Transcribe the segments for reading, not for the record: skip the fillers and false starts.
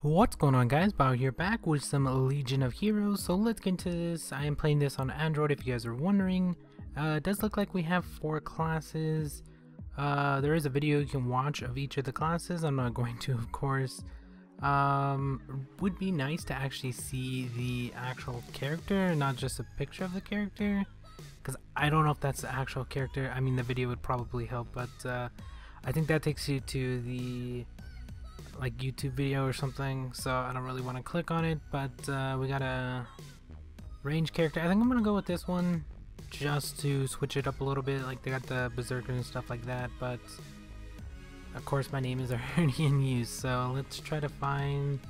What's going on, guys? Bio here, back with some Legion of Heroes. So let's get into this. I am playing this on Android if you guys are wondering. It does look like we have 4 classes. There is a video you can watch of each of the classes. I'm not going to, of course. Would be nice to actually see the actual character, not just a picture of the character, because I don't know if that's the actual character. I mean, the video would probably help, but I think that takes you to the like YouTube video or something, so I don't really want to click on it. But we got a range character. I think I'm gonna go with this one just to switch it up a little bit. Like, they got the berserker and stuff like that, but of course my name is already in use, so let's try to find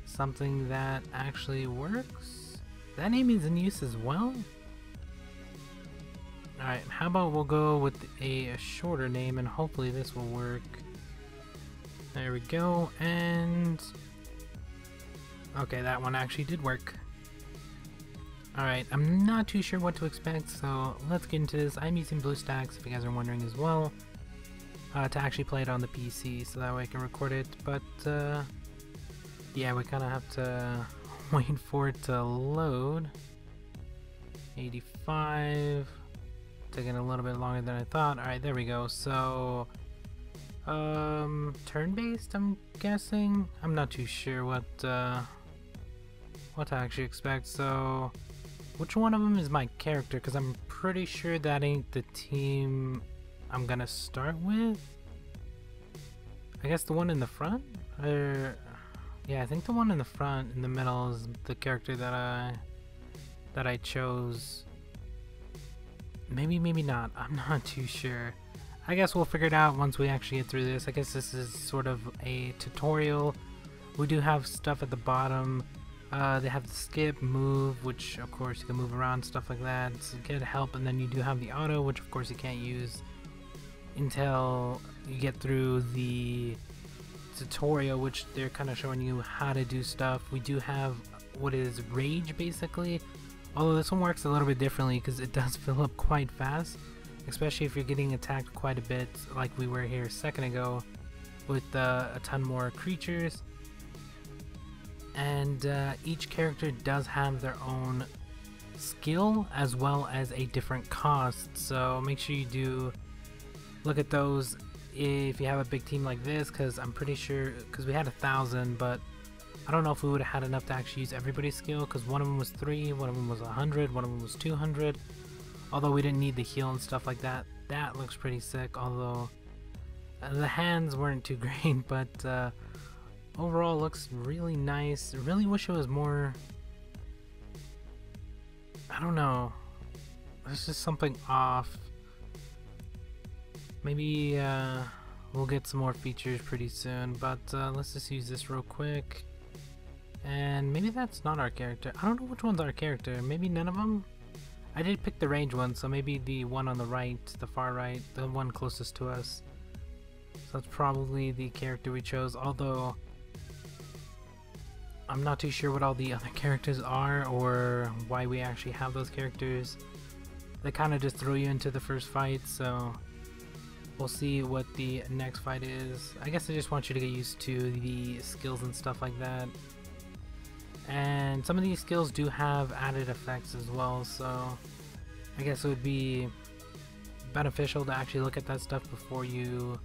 something that actually works. That name is in use as well. Alright, how about we'll go with a shorter name and hopefully this will work. There we go, and okay, that one actually did work. Alright, I'm not too sure what to expect, so let's get into this. I'm using BlueStacks, if you guys are wondering as well, to actually play it on the PC, so that way I can record it. But yeah, we kind of have to wait for it to load. 85, taking a little bit longer than I thought. Alright, there we go. So turn-based, I'm guessing. I'm not too sure what to actually expect. So which one of them is my character, because I'm pretty sure that ain't the team I'm gonna start with. I guess the one in the front, or yeah, I think the one in the front in the middle is the character that I chose. Maybe not, I'm not too sure. I guess we'll figure it out once we actually get through this. I guess this is sort of a tutorial. We do have stuff at the bottom. They have the skip, move, which of course you can move around, stuff like that. So get help, and then you do have the auto, which of course you can't use until you get through the tutorial, which they're kind of showing you how to do stuff. We do have what is rage, basically, although this one works a little bit differently because it does fill up quite fast, especially if you're getting attacked quite a bit like we were here a second ago with a ton more creatures. And each character does have their own skill as well as a different cost, so make sure you do look at those if you have a big team like this, because I'm pretty sure, because we had 1,000, but I don't know if we would have had enough to actually use everybody's skill, because one of them was 3, one of them was 100, one of them was 200. Although we didn't need the heal and stuff like that. That looks pretty sick, although the hands weren't too great, but overall looks really nice. Really wish it was more, I don't know, there's just something off. Maybe we'll get some more features pretty soon, but let's just use this real quick. And maybe that's not our character. I don't know which one's our character. Maybe none of them? I did pick the range one, so maybe the one on the right, the far right, the one closest to us. So that's probably the character we chose, although I'm not too sure what all the other characters are or why we actually have those characters. They kind of just throw you into the first fight, so we'll see what the next fight is. I guess I just want you to get used to the skills and stuff like that. And some of these skills do have added effects as well, so I guess it would be beneficial to actually look at that stuff before you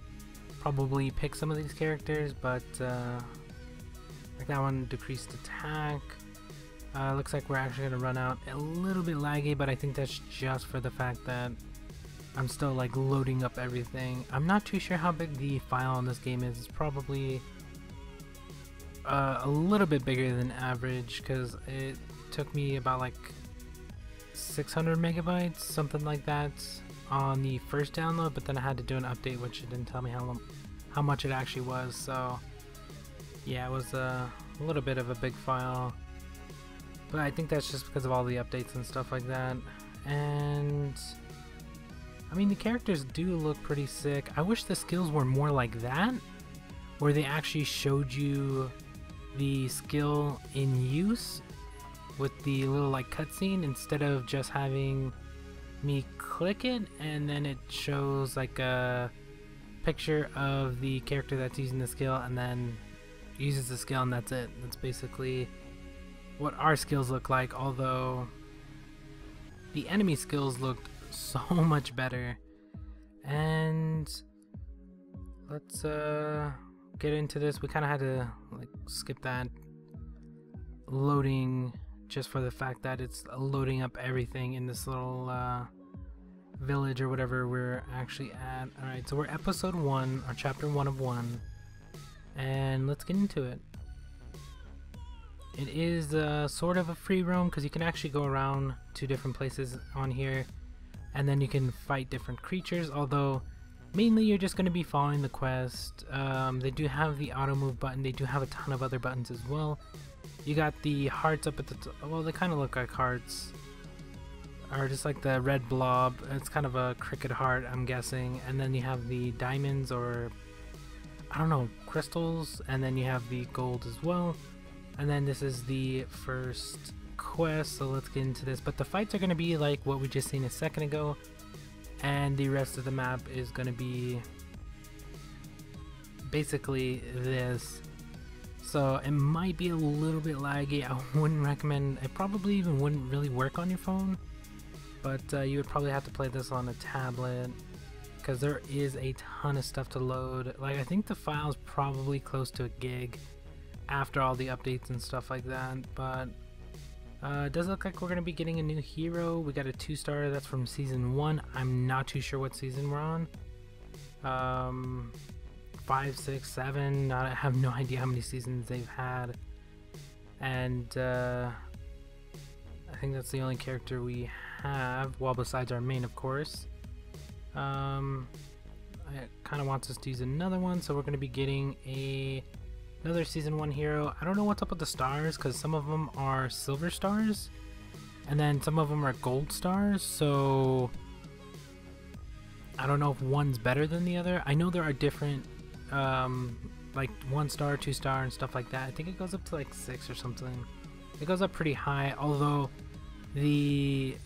probably pick some of these characters. But like that one, decreased attack. Looks like we're actually gonna run out a little bit laggy, but I think that's just for the fact that I'm still like loading up everything. I'm not too sure how big the file on this game is. It's probably a little bit bigger than average, because it took me about like 600 megabytes, something like that, on the first download, but then I had to do an update, which it didn't tell me how much it actually was. So yeah, it was a little bit of a big file, but I think that's just because of all the updates and stuff like that. And I mean, the characters do look pretty sick. I wish the skills were more like that, where they actually showed you the skill in use with the little like cutscene, instead of just having me click it and then it shows like a picture of the character that's using the skill and then uses the skill and that's it. That's basically what our skills look like, although the enemy skills looked so much better. And let's get into this. We kind of had to like skip that loading just for the fact that it's loading up everything in this little village or whatever we're actually at. Alright, so we're episode 1 or chapter 1 of 1, and let's get into it. It is sort of a free roam because you can actually go around to different places on here, and then you can fight different creatures, although mainly you're just going to be following the quest. They do have the auto move button. They do have a ton of other buttons as well. You got the hearts up at the top. Well, they kind of look like hearts, or just like the red blob. It's kind of a cricket heart, I'm guessing. And then you have the diamonds, or I don't know, crystals, and then you have the gold as well. And then this is the first quest, so let's get into this. But the fights are going to be like what we just seen a second ago, and the rest of the map is going to be basically this. So it might be a little bit laggy. I wouldn't recommend, it probably even wouldn't really work on your phone, but you would probably have to play this on a tablet because there is a ton of stuff to load. Like, I think the file's probably close to a gig after all the updates and stuff like that, but it does look like we're going to be getting a new hero. We got a 2-star, that's from season 1. I'm not too sure what season we're on. 5, 6, 7, I have no idea how many seasons they've had, and I think that's the only character we have, well, besides our main, of course. It kind of wants us to use another one, so we're going to be getting another season 1 hero. I don't know what's up with the stars, because some of them are silver stars and then some of them are gold stars, so I don't know if one's better than the other. I know there are different like 1-star, 2-star and stuff like that. I think it goes up to like 6 or something. It goes up pretty high, although the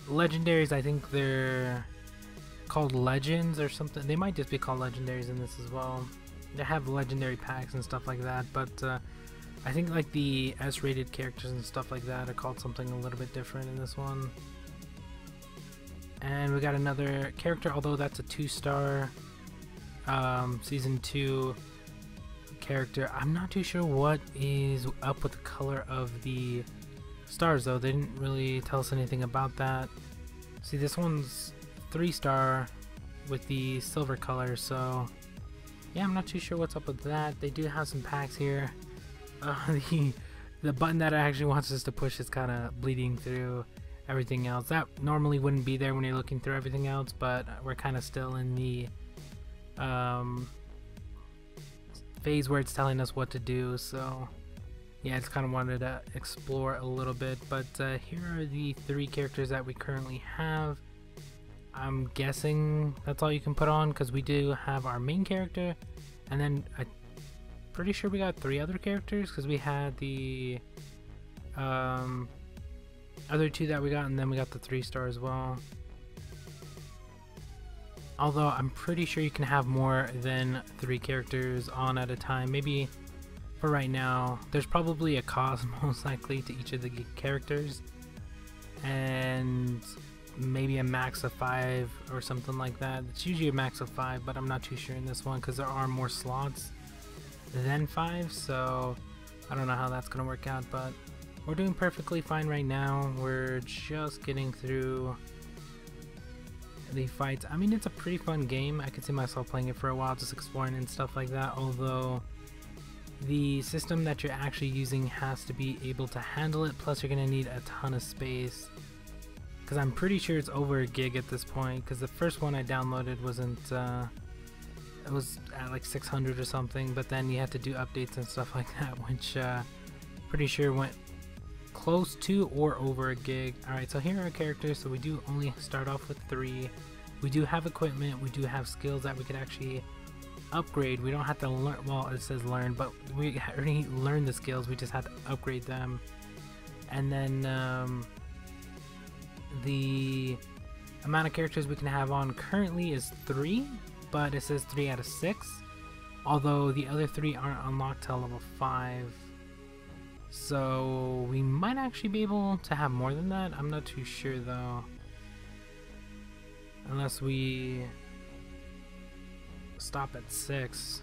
legendaries, I think they're called legends or something. They might just be called legendaries in this as well. They have legendary packs and stuff like that, but I think like the S-rated characters and stuff like that are called something a little bit different in this one. And we got another character, although that's a 2-star season 2 character. I'm not too sure what is up with the color of the stars though. They didn't really tell us anything about that. See, this one's 3-star with the silver color, so yeah, I'm not too sure what's up with that. They do have some packs here. The button that it actually wants us to push is kind of bleeding through everything else. That normally wouldn't be there when you're looking through everything else, but we're kind of still in the phase where it's telling us what to do, so yeah, I just kind of wanted to explore a little bit. But here are the 3 characters that we currently have. I'm guessing that's all you can put on, because we do have our main character, and then I'm pretty sure we got 3 other characters, because we had the other 2 that we got, and then we got the 3-star as well. Although I'm pretty sure you can have more than 3 characters on at a time. Maybe for right now, there's probably a cost most likely to each of the characters, and maybe a max of 5 or something like that. It's usually a max of 5, but I'm not too sure in this one because there are more slots than 5, so I don't know how that's gonna work out, but we're doing perfectly fine right now. We're just getting through the fights. I mean, it's a pretty fun game. I could see myself playing it for a while, just exploring and stuff like that, although the system that you're actually using has to be able to handle it, plus you're gonna need a ton of space, because I'm pretty sure it's over a gig at this point, because the first one I downloaded wasn't it was at like 600 or something, but then you had to do updates and stuff like that, which pretty sure went close to or over a gig. Alright, so here are our characters. So we do only start off with 3. We do have equipment, we do have skills that we could actually upgrade. We don't have to learn, well, it says learn, but we already learned the skills, we just have to upgrade them. And then the amount of characters we can have on currently is 3, but it says 3 out of 6. although the other 3 aren't unlocked till level 5. So we might actually be able to have more than that. I'm not too sure though. Unless we stop at 6.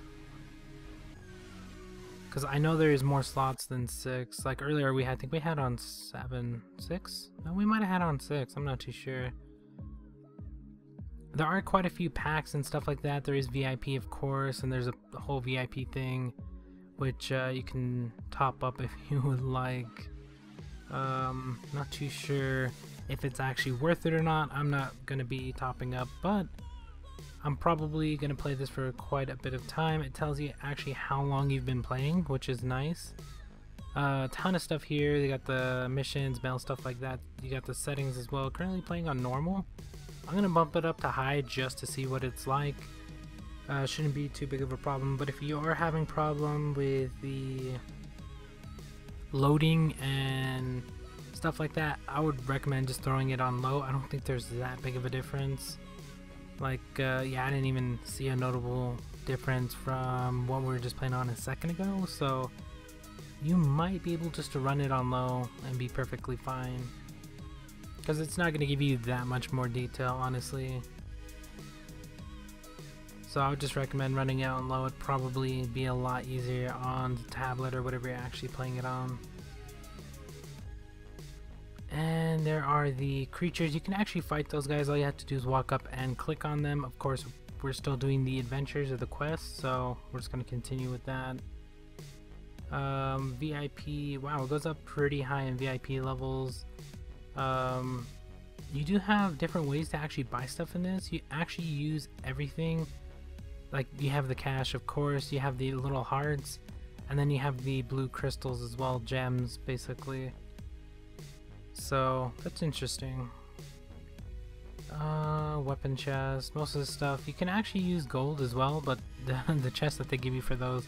Because I know there is more slots than 6. Like earlier I think we had on 7, 6? No, we might have had on 6. I'm not too sure. There are quite a few packs and stuff like that. There is VIP, of course, and there's a whole VIP thing, which you can top up if you would like. Not too sure if it's actually worth it or not. I'm not going to be topping up, but I'm probably going to play this for quite a bit of time. It tells you actually how long you've been playing, which is nice. A ton of stuff here. They got the missions, mail, stuff like that. You got the settings as well. Currently playing on normal. I'm going to bump it up to high just to see what it's like. Shouldn't be too big of a problem, but if you are having problem with the loading and stuff like that, I would recommend just throwing it on low. I don't think there's that big of a difference. Like, yeah, I didn't even see a notable difference from what we were just playing on a second ago, so you might be able just to run it on low and be perfectly fine. Because it's not going to give you that much more detail, honestly. So I would just recommend running it on low. It'd probably be a lot easier on the tablet or whatever you're actually playing it on. And there are the creatures. You can actually fight those guys. All you have to do is walk up and click on them. Of course, we're still doing the adventures or the quests, so we're just going to continue with that. VIP, wow, it goes up pretty high in VIP levels. You do have different ways to actually buy stuff in this. You actually use everything. Like, you have the cash, of course, you have the little hearts, and then you have the blue crystals as well, gems basically. So that's interesting. Weapon chest, most of the stuff you can actually use gold as well, but the chest that they give you for those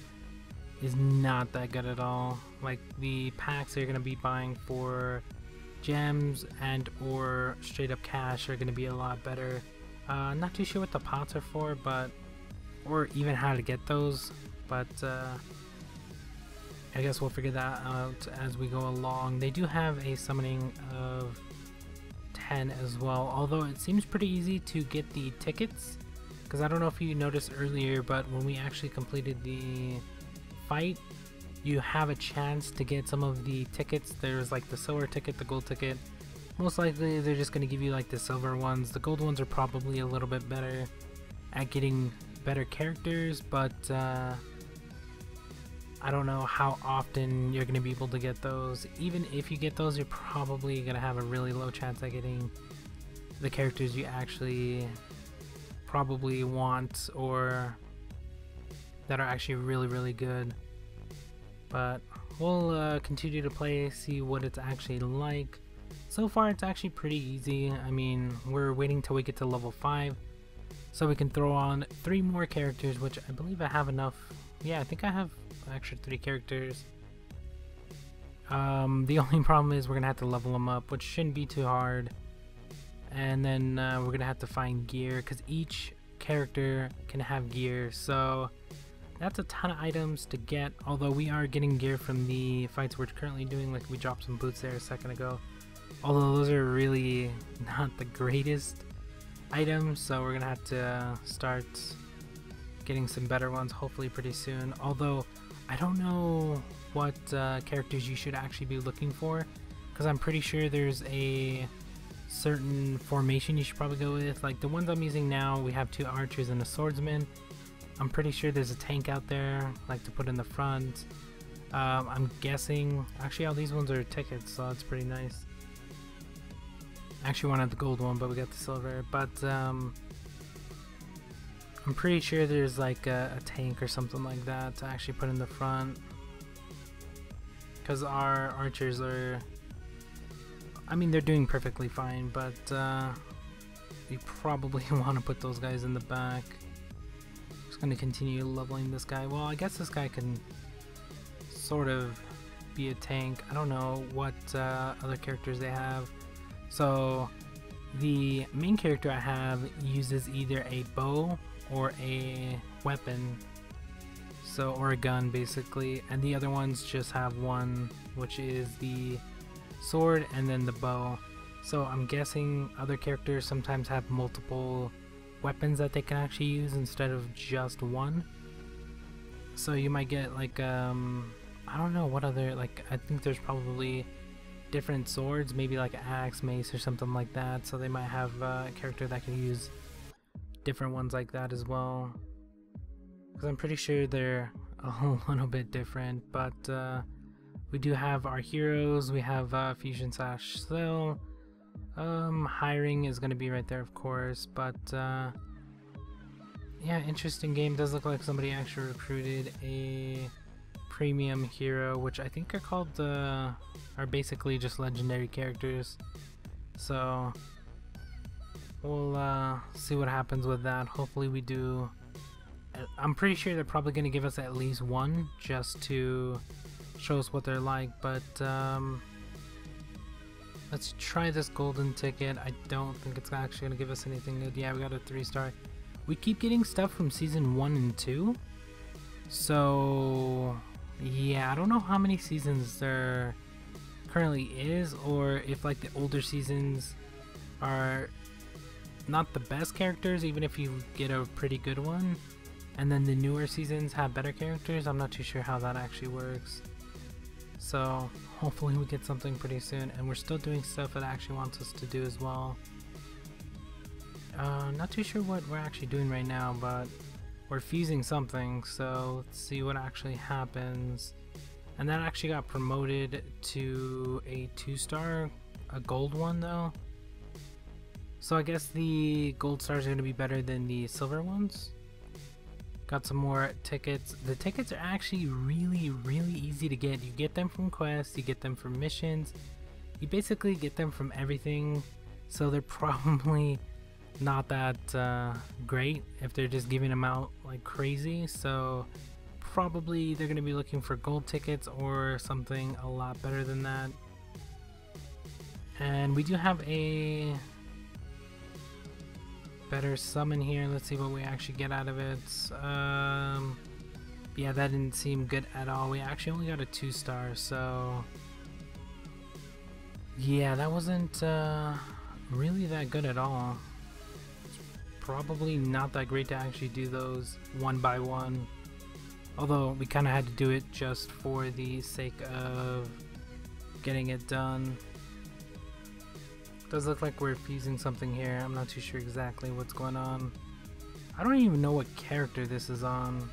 is not that good at all. Like, the packs you're gonna be buying for gems and or straight up cash are going to be a lot better. Not too sure what the pots are for, but or even how to get those, but I guess we'll figure that out as we go along. They do have a summoning of 10 as well, although it seems pretty easy to get the tickets, because I don't know if you noticed earlier, but when we actually completed the fight, you have a chance to get some of the tickets. There's like the silver ticket, the gold ticket. Most likely they're just going to give you like the silver ones. The gold ones are probably a little bit better at getting better characters, but I don't know how often you're going to be able to get those. Even if you get those, you're probably going to have a really low chance at getting the characters you actually probably want or that are actually really good. But we'll continue to play, see what it's actually like. So far it's actually pretty easy. I mean, we're waiting till we get to level 5 so we can throw on 3 more characters, which I believe I have enough. Yeah, I think I have an extra 3 characters. The only problem is we're gonna have to level them up, which shouldn't be too hard. And then we're gonna have to find gear, because each character can have gear, so that's a ton of items to get, although we are getting gear from the fights we're currently doing. Like, we dropped some boots there a second ago, although those are really not the greatest items, so we're gonna have to start getting some better ones hopefully pretty soon. Although I don't know what characters you should actually be looking for, because I'm pretty sure there's a certain formation you should probably go with. Like the ones I'm using now, we have 2 archers and a swordsman. I'm pretty sure there's a tank out there, like, to put in the front. I'm guessing, actually all these ones are tickets, so that's pretty nice. Actually wanted the gold one, but we got the silver. But I'm pretty sure there's like a tank or something like that to actually put in the front, because our archers are, I mean, they're doing perfectly fine, but we probably want to put those guys in the back. Going to continue leveling this guy. Well, I guess this guy can sort of be a tank. I don't know what other characters they have. So the main character I have uses either a bow or a weapon. So, or a gun basically, and the other ones just have one, which is the sword and then the bow. So I'm guessing other characters sometimes have multiple weapons that they can actually use instead of just one. So you might get like I don't know what other, like I think there's probably different swords, maybe like an axe, mace or something like that. So they might have a character that can use different ones like that as well. Because I'm pretty sure they're a little bit different, but we do have our heroes. We have Fusion / Cell. Hiring is going to be right there, of course, but yeah, interesting game. Does look like somebody actually recruited a premium hero, which I think are called are basically just legendary characters. So we'll see what happens with that. Hopefully we do. I'm pretty sure they're probably going to give us at least one just to show us what they're like, but let's try this golden ticket. I don't think it's actually going to give us anything good. Yeah, we got a 3-star. We keep getting stuff from season 1 and 2. So, yeah, I don't know how many seasons there currently is, or if like the older seasons are not the best characters, even if you get a pretty good one. And then the newer seasons have better characters. I'm not too sure how that actually works. So hopefully we get something pretty soon, and we're still doing stuff it actually wants us to do as well. Not too sure what we're actually doing right now, but we're fusing something, so let's see what actually happens. And that actually got promoted to a 2-star, a gold one though. So I guess the gold stars are going to be better than the silver ones. Got some more tickets. The tickets are actually really easy to get. You get them from quests, you get them from missions, you basically get them from everything. So they're probably not that great if they're just giving them out like crazy. So probably they're going to be looking for gold tickets or something a lot better than that. And we do have a better summon here. Let's see what we actually get out of it. Yeah, that didn't seem good at all. We actually only got a 2-star, so yeah, that wasn't really that good at all. It's probably not that great to actually do those one by one, although we kind of had to do it just for the sake of getting it done. Does look like we're fusing something here. I'm not too sure exactly what's going on. I don't even know what character this is on.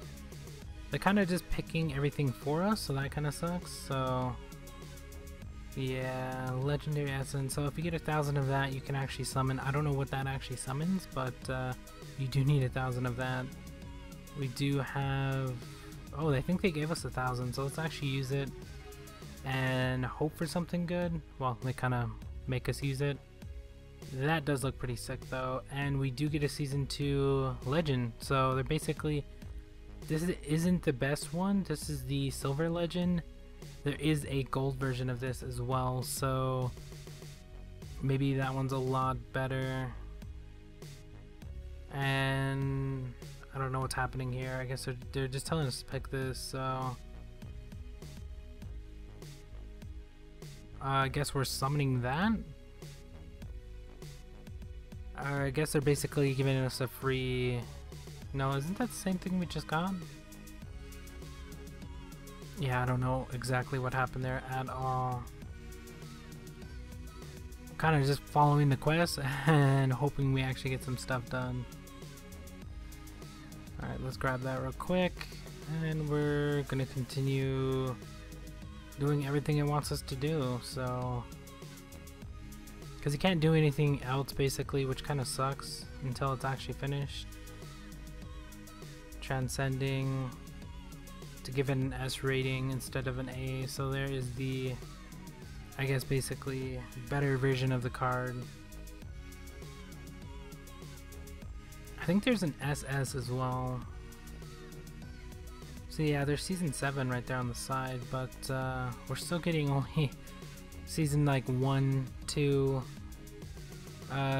They're kind of just picking everything for us, so that kind of sucks. So yeah, legendary essence. So if you get 1,000 of that, you can actually summon. I don't know what that actually summons, but you do need 1,000 of that. We do have, oh, I think they gave us 1,000, so let's actually use it and hope for something good. Well, they kind of make us use it. That does look pretty sick though, and we do get a season 2 legend. So they're basically, isn't the best one. This is the silver legend. There is a gold version of this as well, so maybe that one's a lot better. And I don't know what's happening here. I guess they're just telling us to pick this, so I guess we're summoning that. I guess they're basically giving us a free... No, isn't that the same thing we just got? Yeah, I don't know exactly what happened there at all. Kind of just following the quest and hoping we actually get some stuff done. Alright, let's grab that real quick, and we're gonna continue doing everything it wants us to do, so because you can't do anything else basically, which kind of sucks until it's actually finished. Transcending to give it an S rating instead of an A, so there is the, I guess, basically better version of the card. I think there's an SS as well. So yeah, there's season 7 right there on the side, but we're still getting only season like 1, 2.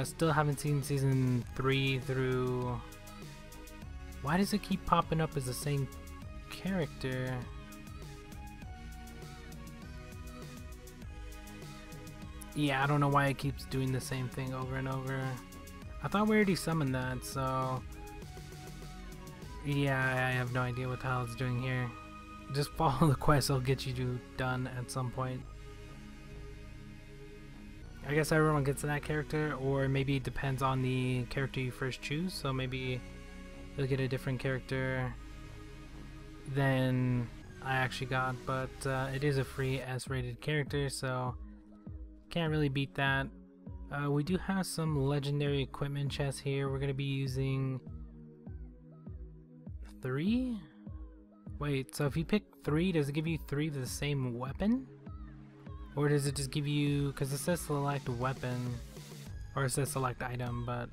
Still haven't seen season 3 through. Why does it keep popping up as the same character. Yeah, I don't know why it keeps doing the same thing over and over. I thought we already summoned that, so... Yeah, I have no idea what the hell it's doing here. Just follow the quest, it'll get you done at some point. I guess everyone gets that character, or maybe it depends on the character you first choose, so maybe you'll get a different character than I actually got, but it is a free S-rated character, so can't really beat that. We do have some legendary equipment chests here. We're going to be using 3? Wait, so if you pick 3, does it give you 3 of the same weapon? Or does it just give you, because it says select weapon, or it says select item, but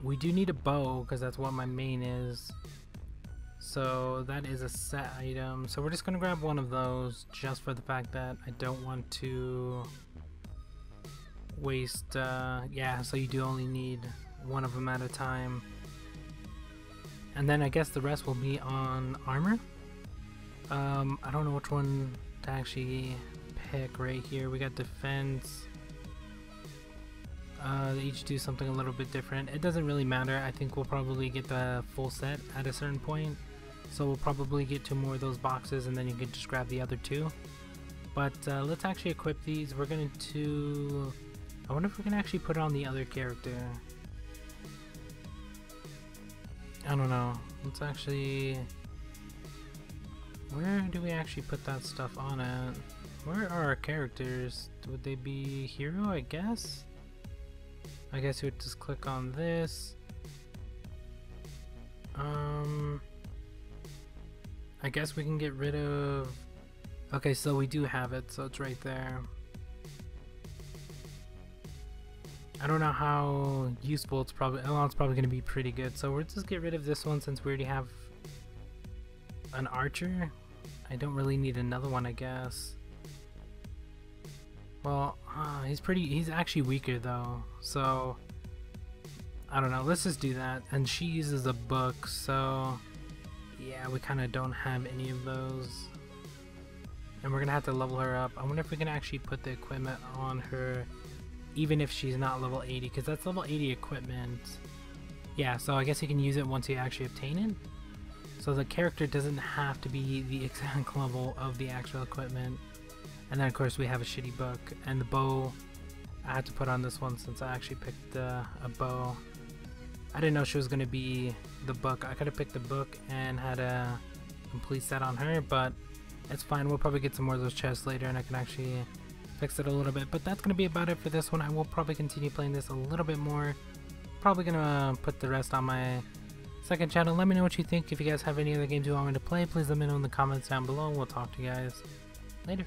we do need a bow, because that's what my main is. So that is a set item, so we're just going to grab one of those, just for the fact that I don't want to waste, yeah, so you do only need one of them at a time. And then I guess the rest will be on armor. I don't know which one to actually pick right here. We got defense. They each do something a little bit different. It doesn't really matter. I think we'll probably get the full set at a certain point. So we'll probably get 2 more of those boxes and then you can just grab the other 2. But let's actually equip these. We're going to... I wonder if we can actually put it on the other character. I don't know. Let's actually... Where do we actually put that stuff on at? Where are our characters? Would they be hero, I guess? I guess you would just click on this. I guess we can get rid of... Okay, so we do have it, so it's right there. I don't know how useful it's probably... Oh, it's probably going to be pretty good. So we'll just get rid of this one since we already have an archer. I don't really need another one, I guess. Well, he's actually weaker though. So, I don't know. Let's just do that. And she uses a book, so... Yeah, we kind of don't have any of those. And we're going to have to level her up. I wonder if we can actually put the equipment on her even if she's not level 80, because that's level 80 equipment. Yeah, so I guess you can use it once you actually obtain it. So the character doesn't have to be the exact level of the actual equipment. And then of course we have a shitty book. And the bow, I had to put on this one since I actually picked a bow. I didn't know she was going to be the book. I could have picked the book and had a complete set on her, but it's fine. We'll probably get some more of those chests later and I can actually fix it a little bit. But that's going to be about it for this one. I will probably continue playing this a little bit more. Probably going to put the rest on my second channel. Let me know what you think. If you guys have any other games you want me to play, please let me know in the comments down below. We'll talk to you guys later.